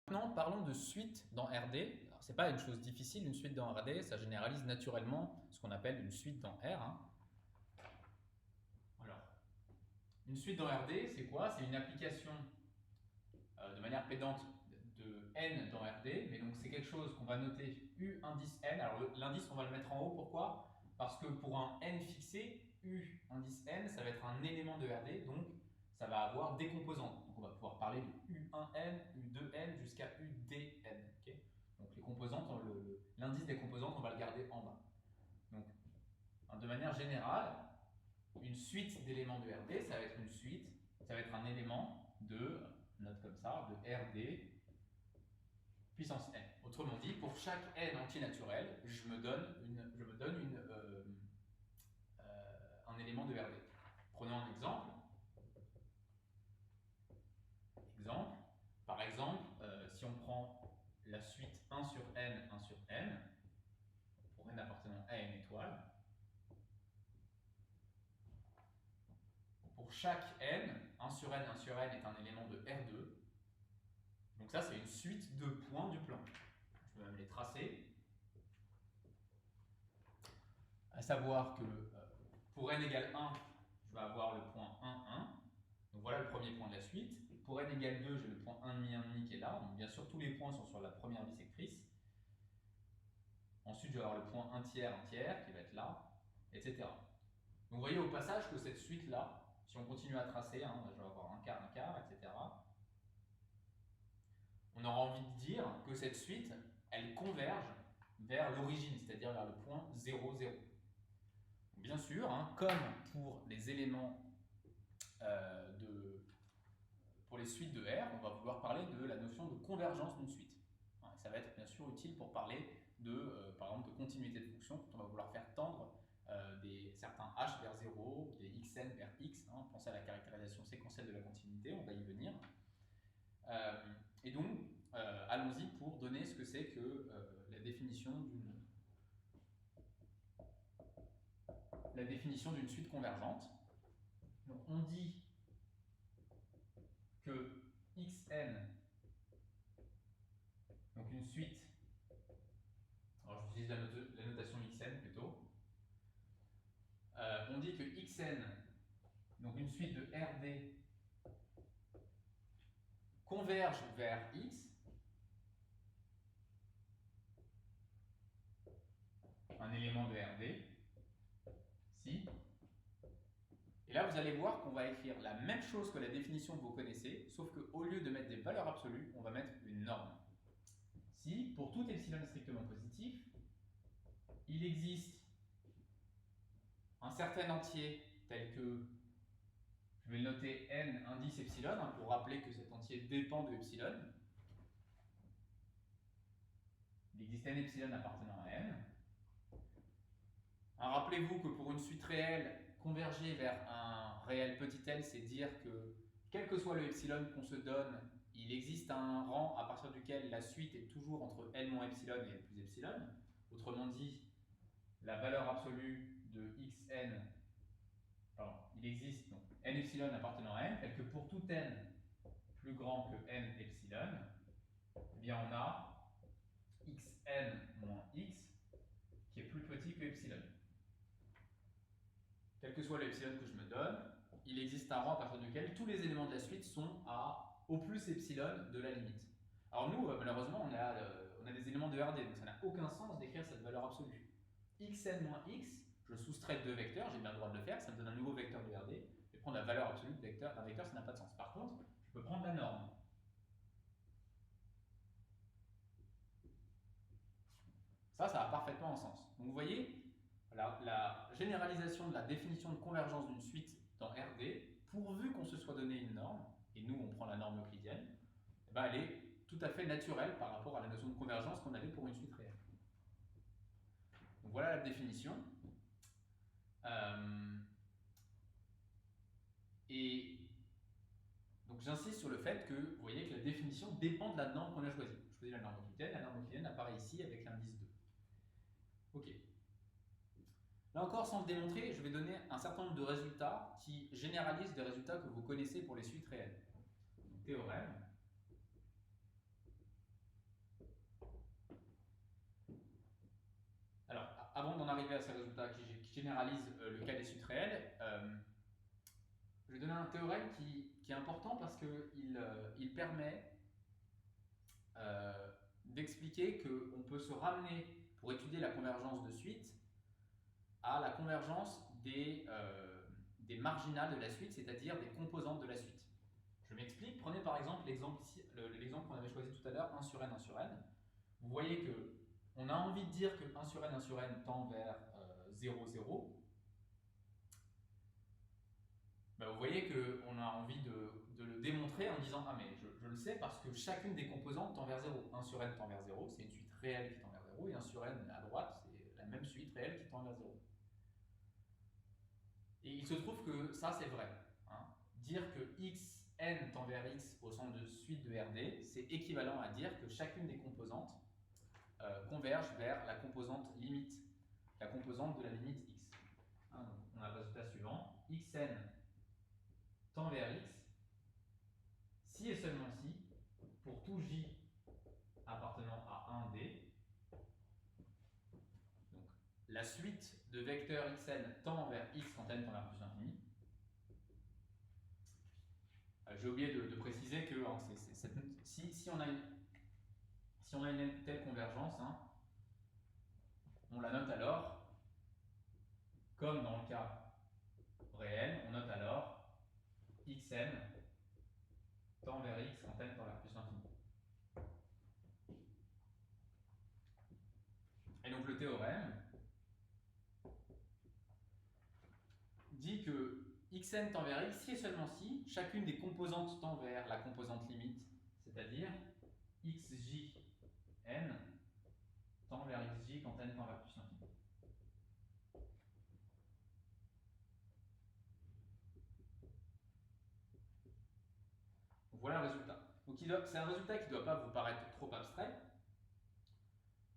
Maintenant, parlons de suite dans RD. Ce n'est pas une chose difficile, une suite dans RD, ça généralise naturellement ce qu'on appelle une suite dans R. Alors, une suite dans RD, c'est quoi? C'est une application de manière pédante de n dans RD, mais donc c'est quelque chose qu'on va noter U indice n. Alors l'indice, on va le mettre en haut, pourquoi? Parce que pour un n fixé, U indice n, ça va être un élément de RD, donc ça va avoir des composantes. Donc on va pouvoir parler de U1n, U2n jusqu'à UDn. Okay, donc les composantes, l'indice des composantes, on va le garder en bas. Donc de manière générale, une suite d'éléments de RD, ça va être une suite, ça va être un élément de, note comme ça, de RD puissance n. Autrement dit, pour chaque n entier naturel, je me donne un élément de RD. Prenons un exemple. Par exemple, si on prend la suite 1 sur n, 1 sur n, pour n appartenant à n étoile, pour chaque n, 1 sur n, 1 sur n est un élément de R2. Donc ça, c'est une suite de points du plan. Je peux même les tracer. À savoir que pour n égale 1, je vais avoir le point 1, 1. Donc voilà le premier point de la suite. Pour n égale 2, j'ai le point 1,5, 1,5 qui est là. Donc bien sûr, tous les points sont sur la première bisectrice. Ensuite, je vais avoir le point 1 tiers qui va être là, etc. Donc vous voyez au passage que cette suite-là, si on continue à tracer, je vais avoir un quart, etc. On aura envie de dire que cette suite, elle converge vers l'origine, c'est-à-dire vers le point 0, 0. Bien sûr, comme pour les éléments pour les suites de R, on va vouloir parler de la notion de convergence d'une suite. Ça va être bien sûr utile pour parler de, par exemple, de continuité de fonction, quand on va vouloir faire tendre certains h vers 0, des xn vers x. Pensez à la caractérisation séquentielle de la continuité, on va y venir. Et donc, allons-y pour donner ce que c'est que la définition d'une suite convergente. Donc, on dit que xn, donc une suite, alors j'utilise la notation xn plutôt, on dit que xn, donc une suite de RD, converge vers x, un élément de RD, si. Et là, vous allez voir qu'on va écrire la même chose que la définition que vous connaissez, sauf qu'au lieu de mettre des valeurs absolues, on va mettre une norme. Si, pour tout epsilon strictement positif, il existe un certain entier tel que, je vais le noter n indice epsilon, pour rappeler que cet entier dépend de epsilon. Il existe n epsilon appartenant à n. Rappelez-vous que pour une suite réelle, converger vers un réel petit n, c'est dire que quel que soit le epsilon qu'on se donne, il existe un rang à partir duquel la suite est toujours entre n moins epsilon et n plus epsilon. Autrement dit, la valeur absolue de xn, il existe donc n epsilon appartenant à n, tel que pour tout n plus grand que n epsilon, eh bien on a xn moins x qui est plus petit que epsilon. Quel que soit l'epsilon que je me donne, il existe un rang à partir duquel tous les éléments de la suite sont au plus epsilon de la limite. Alors nous, malheureusement, on a des éléments de RD, donc ça n'a aucun sens d'écrire cette valeur absolue. xn moins x, je soustrais deux vecteurs, j'ai bien le droit de le faire, ça me donne un nouveau vecteur de RD. Je vais prendre la valeur absolue d'un vecteur, ça n'a pas de sens. Par contre, je peux prendre la norme. Ça a parfaitement un sens. Donc vous voyez, la généralisation de la définition de convergence d'une suite dans RD, pourvu qu'on se soit donné une norme, et nous on prend la norme euclidienne, elle est tout à fait naturelle par rapport à la notion de convergence qu'on avait pour une suite réelle. Donc voilà la définition. Et donc j'insiste sur le fait que vous voyez que la définition dépend de la norme qu'on a choisie. Je choisis la norme euclidienne apparaît ici avec l'indice 2. Ok. Là encore, sans le démontrer, je vais donner un certain nombre de résultats qui généralisent des résultats que vous connaissez pour les suites réelles. Donc, théorème. arriver à ces résultats qui généralisent le cas des suites réelles, je vais donner un théorème qui est important parce qu'il permet d'expliquer qu'on peut se ramener, pour étudier la convergence de suite, à la convergence des marginales de la suite, c'est-à-dire des composantes de la suite. Je m'explique, prenez par exemple l'exemple qu'on avait choisi tout à l'heure, 1 sur n, 1 sur n. Vous voyez qu'on a envie de dire que 1 sur n tend vers 0, 0. Ben, vous voyez qu'on a envie de le démontrer en disant « Ah mais je le sais parce que chacune des composantes tend vers 0. 1 sur n tend vers 0, c'est une suite réelle qui tend vers 0, et 1 sur n à droite, c'est la même suite réelle qui tend vers 0. » Et il se trouve que ça c'est vrai. Hein. Dire que xn tend vers x au centre de suite de RD, c'est équivalent à dire que chacune des composantes converge vers la composante limite, la composante de la limite x. Hein, donc on a le résultat suivant, xn tend vers x, si et seulement si, pour tout j appartenant à 1D, donc la suite de vecteurs xn tend vers x quand n tend vers plus l'infini. J'ai oublié de préciser que hein, si on a une telle convergence, hein, on la note alors, comme dans le cas réel, on note alors xn tend vers x quand n tend vers plus l'infini. Et donc le théorème dit que xn tend vers x si et seulement si chacune des composantes tend vers la composante limite, c'est-à-dire xjn tend vers xj quand n tend vers plus l'infini. Voilà le résultat. Donc c'est un résultat qui ne doit pas vous paraître trop abstrait.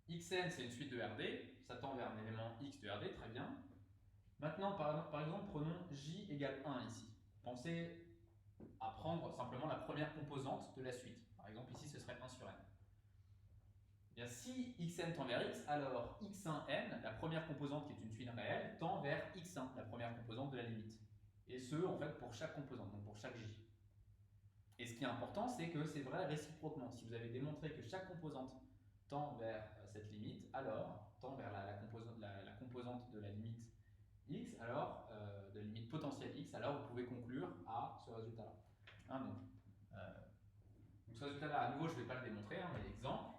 Xn c'est une suite de RD, ça tend vers un élément x de RD, très bien. Maintenant, par exemple, prenons j égale 1 ici. Pensez à prendre simplement la première composante de la suite. Par exemple, ici, ce serait 1 sur n. Eh bien, si xn tend vers x, alors x1n, la première composante qui est une suite réelle, tend vers x1, la première composante de la limite. Et ce, en fait, pour chaque composante, donc pour chaque j. Et ce qui est important, c'est que c'est vrai réciproquement. Si vous avez démontré que chaque composante tend vers cette limite, alors tend vers la composante de la limite x, alors de la limite potentielle x, alors vous pouvez conclure à ce résultat-là. Hein, donc ce résultat-là, à nouveau, je ne vais pas le démontrer, hein, mais exemple.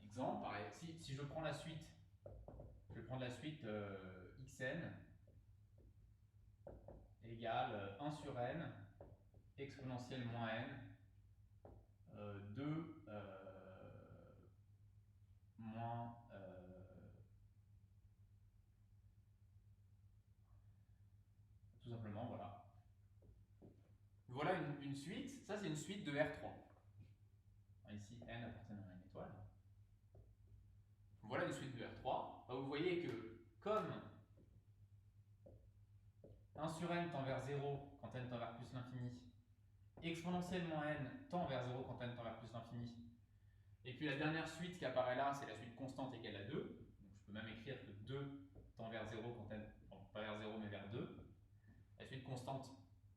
Exemple, pareil, si je prends la suite, je vais prendre la suite xn égale 1 sur n exponentielle moins n 2 moins tout simplement, voilà. Voilà une suite, ça c'est une suite de R3. Ici, n appartenant à une étoile. Voilà une suite de R3. Vous voyez que comme 1 sur n tend vers 0 quand n tend vers plus l'infini, exponentielle moins n tend vers 0 quand n tend vers plus l'infini, et puis la dernière suite qui apparaît là, c'est la suite constante égale à 2. Donc je peux même écrire que 2 tend vers 0 quand n, bon, pas vers 0 mais vers 2. La suite constante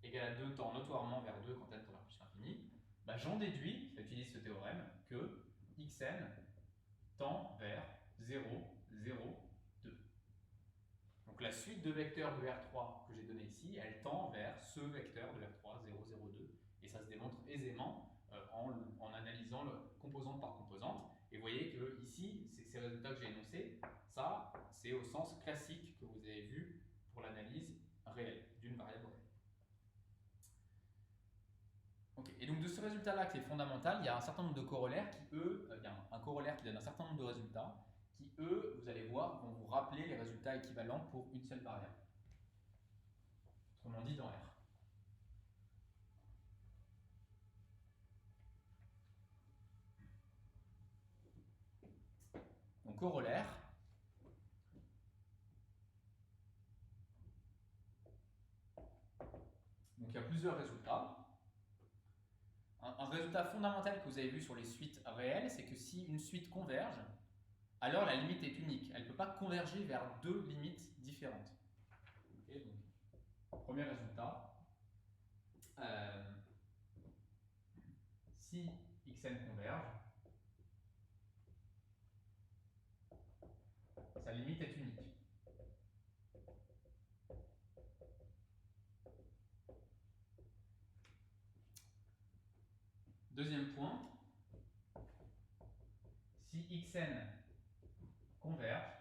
égale à 2 tend notoirement vers 2 quand n tend vers plus l'infini. J'en déduis, j'utilise ce théorème, que xn tend vers 0, 0, 2. Donc la suite de vecteurs de R3 que j'ai donné ici, elle tend vers ce vecteur de R3, 0, 0, 2. Et ça se démontre aisément en analysant composante par composante. Et vous voyez que ici, ces résultats que j'ai énoncés, ça, c'est au sens classique que vous avez vu pour l'analyse réelle, d'une variable réelle. Okay. Et donc de ce résultat-là qui est fondamental, il y a un certain nombre de corollaires qui, eux, il y a un corollaire qui donne un certain nombre de résultats qui, eux, vous allez voir, vont vous rappeler les résultats équivalents pour une seule variable. Autrement dit, dans R. Donc corollaire. Donc il y a plusieurs résultats. un résultat fondamental que vous avez vu sur les suites réelles, c'est que si une suite converge, alors la limite est unique. Elle ne peut pas converger vers deux limites différentes. Okay, donc, premier résultat, si xn converge, sa limite est unique. Deuxième point, si xn converge,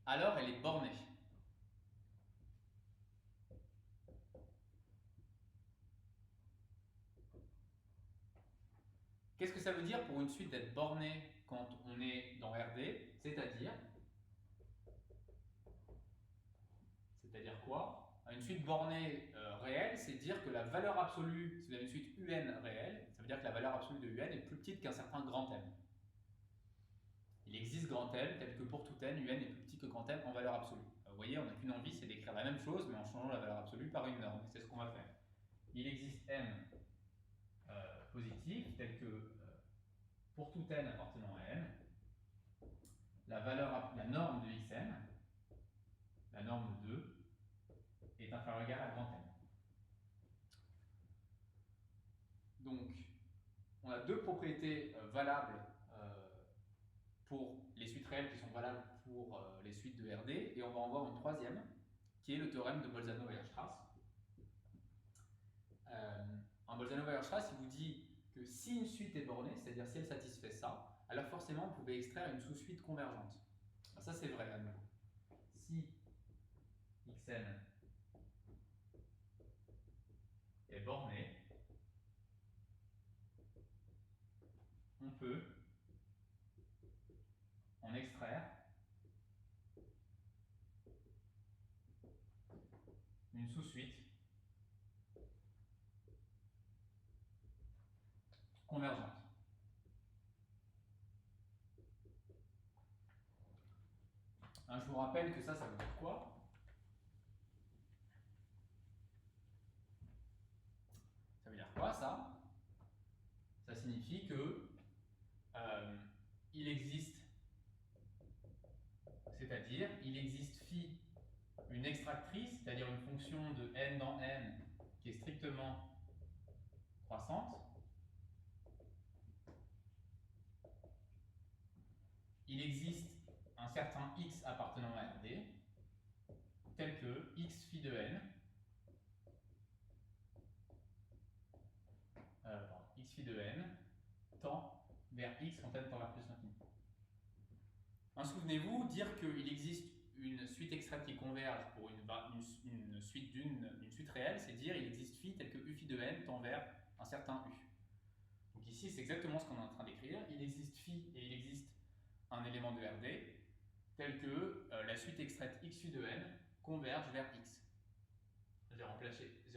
alors elle est bornée. Qu'est-ce que ça veut dire pour une suite d'être bornée quand on est dans RD? C'est-à-dire quoi? Une suite bornée réelle, c'est dire que la valeur absolue, si vous avez une suite UN réelle, ça veut dire que la valeur absolue de UN est plus petite qu'un certain grand M. Il existe grand M tel que pour tout N, UN est plus petit que grand M en valeur absolue. Vous voyez, on n'a qu'une envie, c'est d'écrire la même chose, mais en changeant la valeur absolue par une norme. C'est ce qu'on va faire. Il existe M positif tel que pour tout N appartenant à M, la norme de Xn, la norme de 2, est inférieure ou égale à grand M. Donc, on a deux propriétés valables pour les suites réelles qui sont valables pour les suites de RD, et on va en voir une troisième, qui est le théorème de Bolzano-Weierstrass. En Bolzano-Weierstrass, il vous dit que si une suite est bornée, c'est-à-dire si elle satisfait ça, alors forcément, vous pouvez extraire une sous-suite convergente. Alors ça, c'est vrai à nouveau. Si Xn est borné, on peut en extraire une sous-suite convergente. Je vous rappelle que ça veut dire quoi? Ça veut dire quoi, ça? Ça signifie que il existe, c'est-à-dire il existe phi une extractrice, c'est-à-dire une fonction de n dans n qui est strictement croissante. Il existe un certain x appartenant à RD, tel que x phi de n, x phi de n tend vers x quand n tend vers plus l'infini. Souvenez-vous, dire qu'il existe une suite extraite qui converge pour une suite réelle, c'est dire il existe phi tel que u phi de n tend vers un certain u. Donc ici, c'est exactement ce qu'on est en train d'écrire. Il existe phi et il existe un élément de RD tel que la suite extraite x phi de n converge vers x. J'ai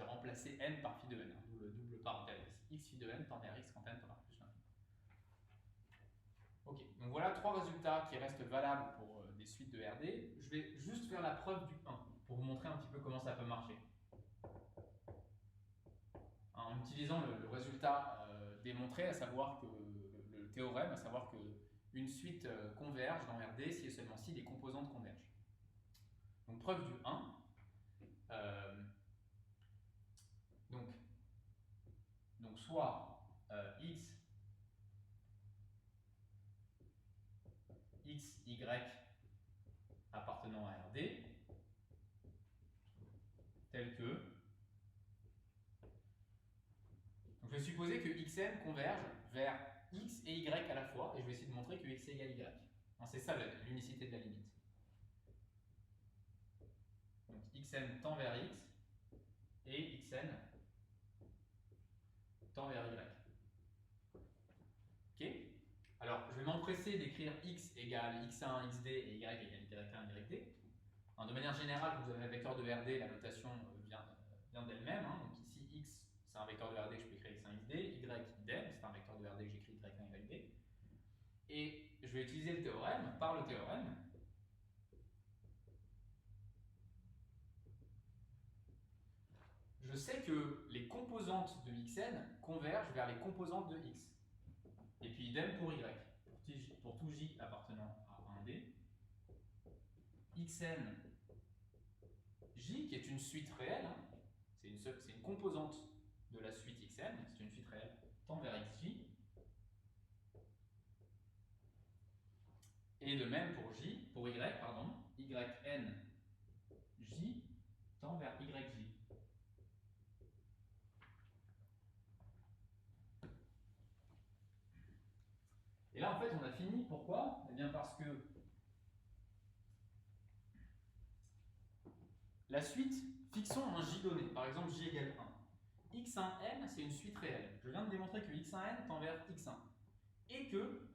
remplacé n par phi de n, double parenthèse. X phi de n tend vers x quand n tend vers plus l'infini. Ok, donc voilà trois résultats qui restent valables pour des suites de RD. Je vais juste faire la preuve du 1 pour vous montrer un petit peu comment ça peut marcher. En utilisant le résultat démontré, à savoir que le théorème, à savoir que une suite converge dans RD si et seulement si les composantes convergent. Donc preuve du 1. Donc soit x, y appartenant à RD, tel que... Donc je vais supposer que xn converge vers x et y à la fois, et je vais essayer de montrer que x égale y. C'est ça l'unicité de la limite. Donc xn tend vers x, et xn tend vers y. Ok? Alors, je vais m'empresser d'écrire x égale x1, xd et y égale y1, yd. De manière générale, vous avez un vecteur de RD, la notation vient d'elle-même. Donc ici, x, c'est un vecteur de RD que je peux écrire x1, xd, y, idem, c'est un vecteur de RD que j'écris y1, yd. Et je vais utiliser le théorème. Par le théorème, je sais que les composantes de xn convergent vers les composantes de x. Et puis idem pour y. Pour tout j appartenant à 1D, xn j, qui est une suite réelle, hein, c'est une composante de la suite xn, c'est une suite réelle, tend vers xj. Et de même pour y, pardon, yn j tend vers yj. Et là, en fait, on a fini. Pourquoi? Eh bien, parce que la suite, fixons un j donné, par exemple j égale 1. x1n, c'est une suite réelle. Je viens de démontrer que x1n tend vers x1. Et que,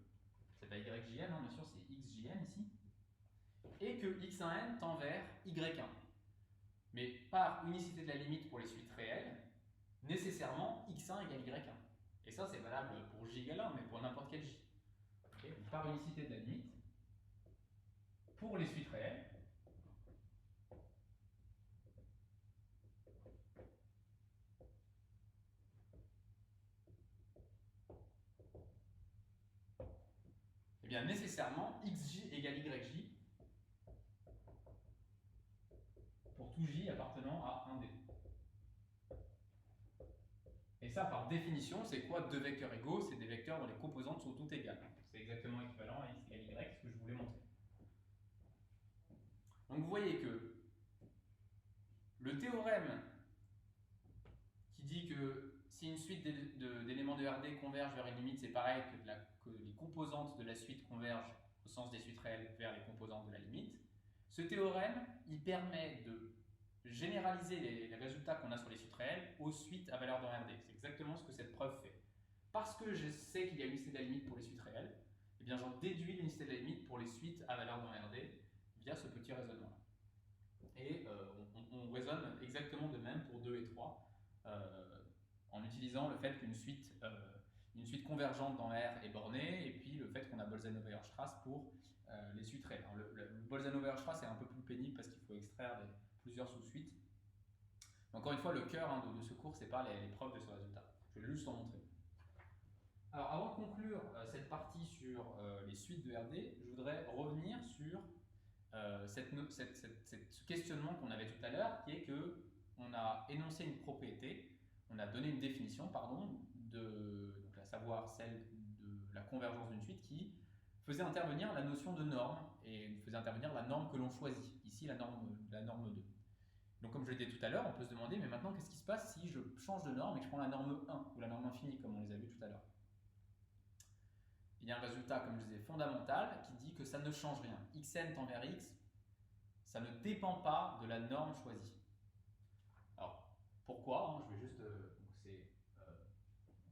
c'est pas yjn, hein, bien sûr, c'est xjn ici. Et que x1n tend vers y1. Mais par unicité de la limite pour les suites réelles, nécessairement x1 égale y1. Et ça, c'est valable pour j égale 1, mais pour n'importe quel j. Okay, par unicité de la limite, pour les suites réelles, eh bien nécessairement xj égale yj pour tout j appartenant à 1D. Et ça, par définition, c'est quoi deux vecteurs égaux? C'est des vecteurs dont les composantes sont toutes égales. C'est exactement équivalent à x égale y, ce que je voulais montrer. Donc vous voyez que le théorème qui dit que si une suite d'éléments de RD converge vers une limite, c'est pareil que les composantes de la suite convergent au sens des suites réelles vers les composantes de la limite. Ce théorème, il permet de généraliser les résultats qu'on a sur les suites réelles aux suites à valeur dans RD. C'est exactement ce que cette preuve fait. Parce que je sais qu'il y a unicité de la limite pour les suites réelles, eh bien j'en déduis l'unicité de la limite pour les suites à valeur dans RD via ce petit raisonnement-là. Et on raisonne exactement de même pour 2 et 3 en utilisant le fait qu'une suite convergente dans R est bornée et puis le fait qu'on a Bolzano-Weierstrass pour les suites réelles. Le Bolzano-Weierstrass est un peu plus pénible parce qu'il faut extraire plusieurs sous-suites. Encore une fois, le cœur de ce cours, c'est pas les preuves de ce résultat. Je vais juste en montrer. Alors, avant de conclure cette partie sur les suites de RD, je voudrais revenir sur ce questionnement qu'on avait tout à l'heure, qui est que on a énoncé une propriété, on a donné une définition, pardon, donc à savoir celle de la convergence d'une suite qui faisait intervenir la notion de norme et faisait intervenir la norme que l'on choisit, ici la norme 2. Donc comme je l'ai dit tout à l'heure, on peut se demander, mais maintenant qu'est-ce qui se passe si je change de norme et que je prends la norme 1 ou la norme infinie comme on les a vus tout à l'heure? Il y a un résultat, comme je disais, fondamental qui dit que ça ne change rien. Xn tend vers x, ça ne dépend pas de la norme choisie. Alors, pourquoi? Je vais juste... c'est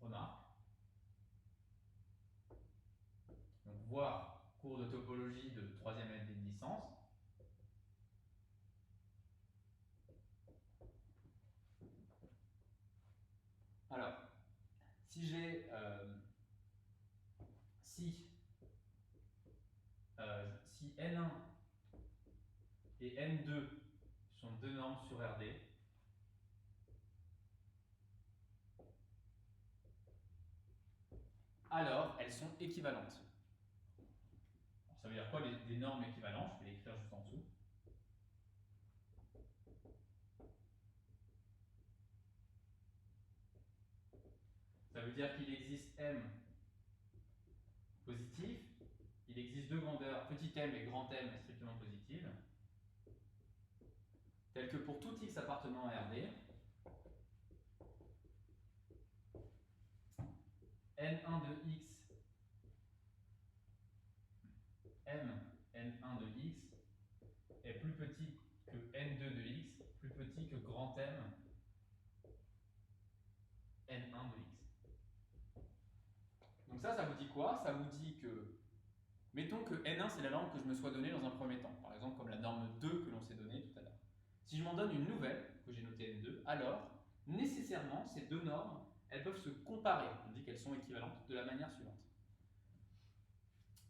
remarque. Donc, voir cours de topologie de 3e année de licence. Alors, si j'ai... si N1 et N2 sont deux normes sur RD, alors elles sont équivalentes. Alors, ça veut dire quoi des normes équivalentes? Je vais l'écrire juste en dessous. Ça veut dire qu'il existe M positif, il existe deux grandeurs, petit m et grand M strictement positives, telles que pour tout x appartenant à RD, N1 de x, M N1 de x est plus petit que N2 de x, plus petit que grand M N1 de x. Donc ça vous dit quoi? Ça vous dit que, mettons que N1 c'est la norme que je me sois donnée dans un premier temps, par exemple comme la norme 2 que l'on s'est donnée tout à l'heure. Si je m'en donne une nouvelle, que j'ai notée N2, alors nécessairement ces deux normes, elles peuvent se comparer. On dit qu'elles sont équivalentes de la manière suivante.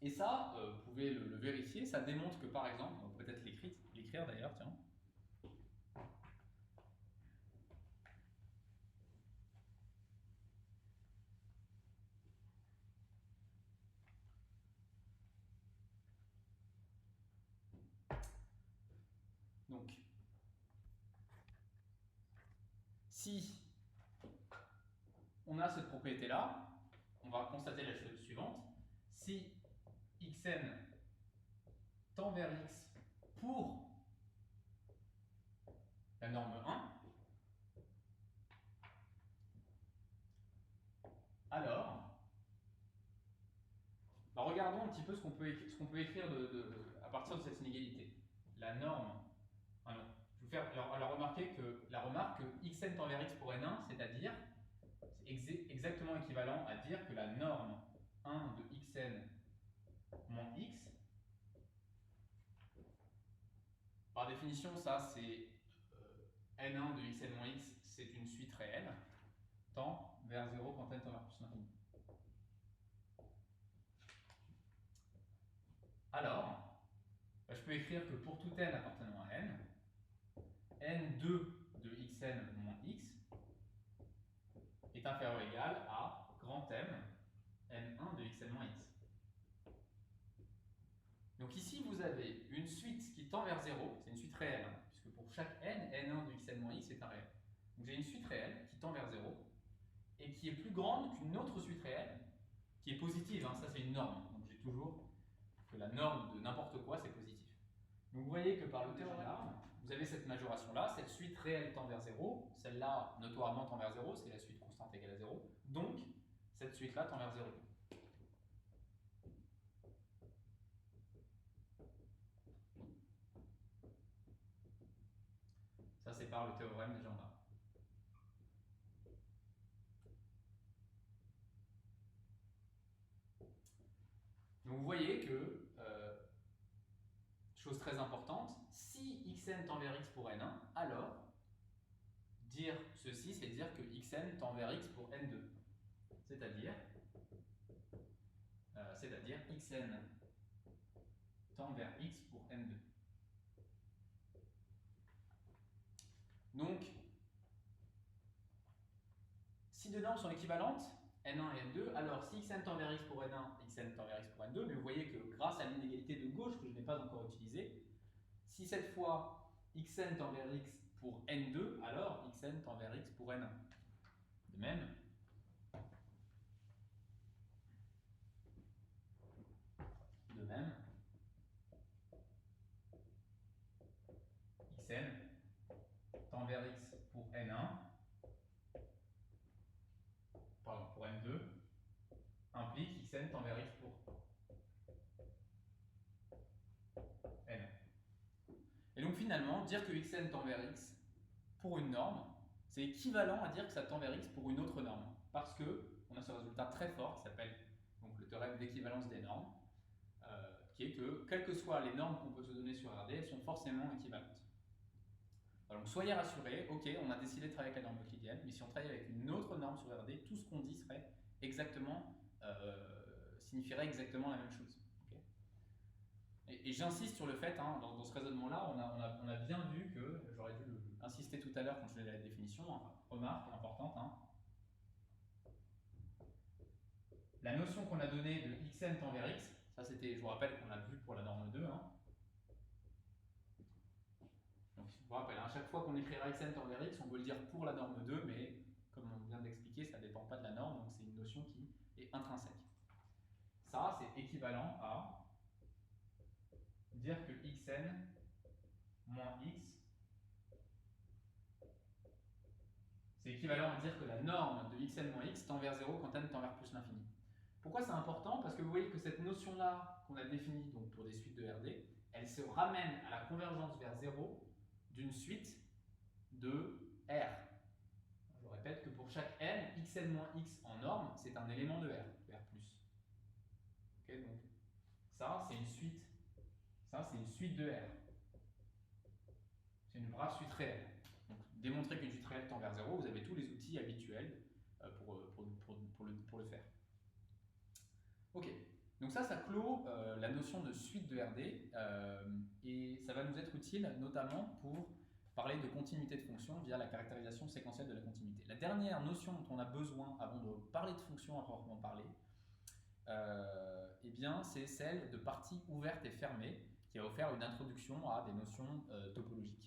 Et ça, vous pouvez le vérifier, ça démontre que par exemple, on peut peut-être l'écrire d'ailleurs, tiens. Donc, si on a cette propriété-là, on va constater la chose suivante. Si xn tend vers x pour la norme 1, alors, regardons un petit peu ce qu'on peut écrire à partir de cette inégalité. La norme, ah non, je vais vous faire alors remarquer que la remarque que xn tend vers x pour n1, c'est-à-dire, c'est exactement équivalent à dire que la norme 1 de xn moins x, par définition, ça c'est n1 de xn moins x, c'est une suite réelle, tend vers 0 quand n tend vers plus l'infini. Alors, je peux écrire que pour tout n appartenant à n, n2 de xn moins x est inférieur ou égal à grand M, n1 de xn moins x. Donc ici, vous avez une suite qui tend vers 0, c'est une suite réelle, hein, puisque pour chaque n, n1 de xn moins x est un réel. Donc j'ai une suite réelle qui tend vers 0, et qui est plus grande qu'une autre suite réelle, qui est positive, hein, ça c'est une norme. Donc j'ai toujours que la norme de n'importe quoi, c'est positif. Donc vous voyez que par le théorème, vous avez cette majoration-là, cette suite réelle tend vers 0, celle-là notoirement tend vers 0, c'est la suite constante égale à 0, donc cette suite-là tend vers 0. Ça c'est par le théorème des gendarmes. Donc vous voyez que, chose très importante, si xn tend vers x pour n1, alors dire ceci, c'est dire que xn tend vers x pour n2. C'est-à-dire xn tend vers x pour n2. Donc, si deux normes sont équivalentes, n1 et n2, alors si xn tend vers x pour n1, xn tend vers x pour n2, mais vous voyez que grâce à l'inégalité de gauche que je n'ai pas encore utilisée, si cette fois xn tend vers x pour n2, alors xn tend vers x pour n1. De même, xn tend vers x pour n1, pardon, pour n2, implique xn tend vers x pour n1. Et donc finalement, dire que xn tend vers x pour une norme, c'est équivalent à dire que ça tend vers x pour une autre norme. Parce que on a ce résultat très fort qui s'appelle donc le théorème d'équivalence des normes, qui est que quelles que soient les normes qu'on peut se donner sur RD, elles sont forcément équivalentes. Donc soyez rassurés, ok, on a décidé de travailler avec la norme euclidienne, mais si on travaille avec une autre norme sur RD, tout ce qu'on dit serait exactement, signifierait exactement la même chose. Okay, et j'insiste sur le fait, hein, dans ce raisonnement-là, on a bien vu que, j'aurais dû insister tout à l'heure quand je faisais la définition, hein, remarque importante, hein, la notion qu'on a donnée de xn tend vers x, ça c'était, je vous rappelle qu'on l'a vu pour la norme 2, hein. Donc je vous rappelle, à chaque fois qu'on écrira xn tend vers x, on peut le dire pour la norme 2, mais comme on vient d'expliquer, ça ne dépend pas de la norme, donc c'est une notion qui est intrinsèque. Ça, c'est équivalent à dire que xn moins x, c'est équivalent à dire que la norme de xn moins x tend vers 0 quand n tend vers plus l'infini. Pourquoi c'est important? Parce que vous voyez que cette notion-là qu'on a définie donc pour des suites de RD, elle se ramène à la convergence vers 0 d'une suite de R. Je répète que pour chaque n, xn moins x en norme, c'est un élément de R, de R+. Okay, donc ça, c'est une suite. Ça, c'est une suite de R. C'est une brave suite réelle. Donc, démontrer qu'une suite réelle tend vers 0, vous avez tous les outils habituels pour le faire. Ok, donc ça clôt la notion de suite de RD, et ça va nous être utile notamment pour parler de continuité de fonction via la caractérisation séquentielle de la continuité. La dernière notion dont on a besoin avant de parler de fonction à proprement parler, eh bien, c'est celle de partie ouverte et fermée, qui a offert une introduction à des notions topologiques.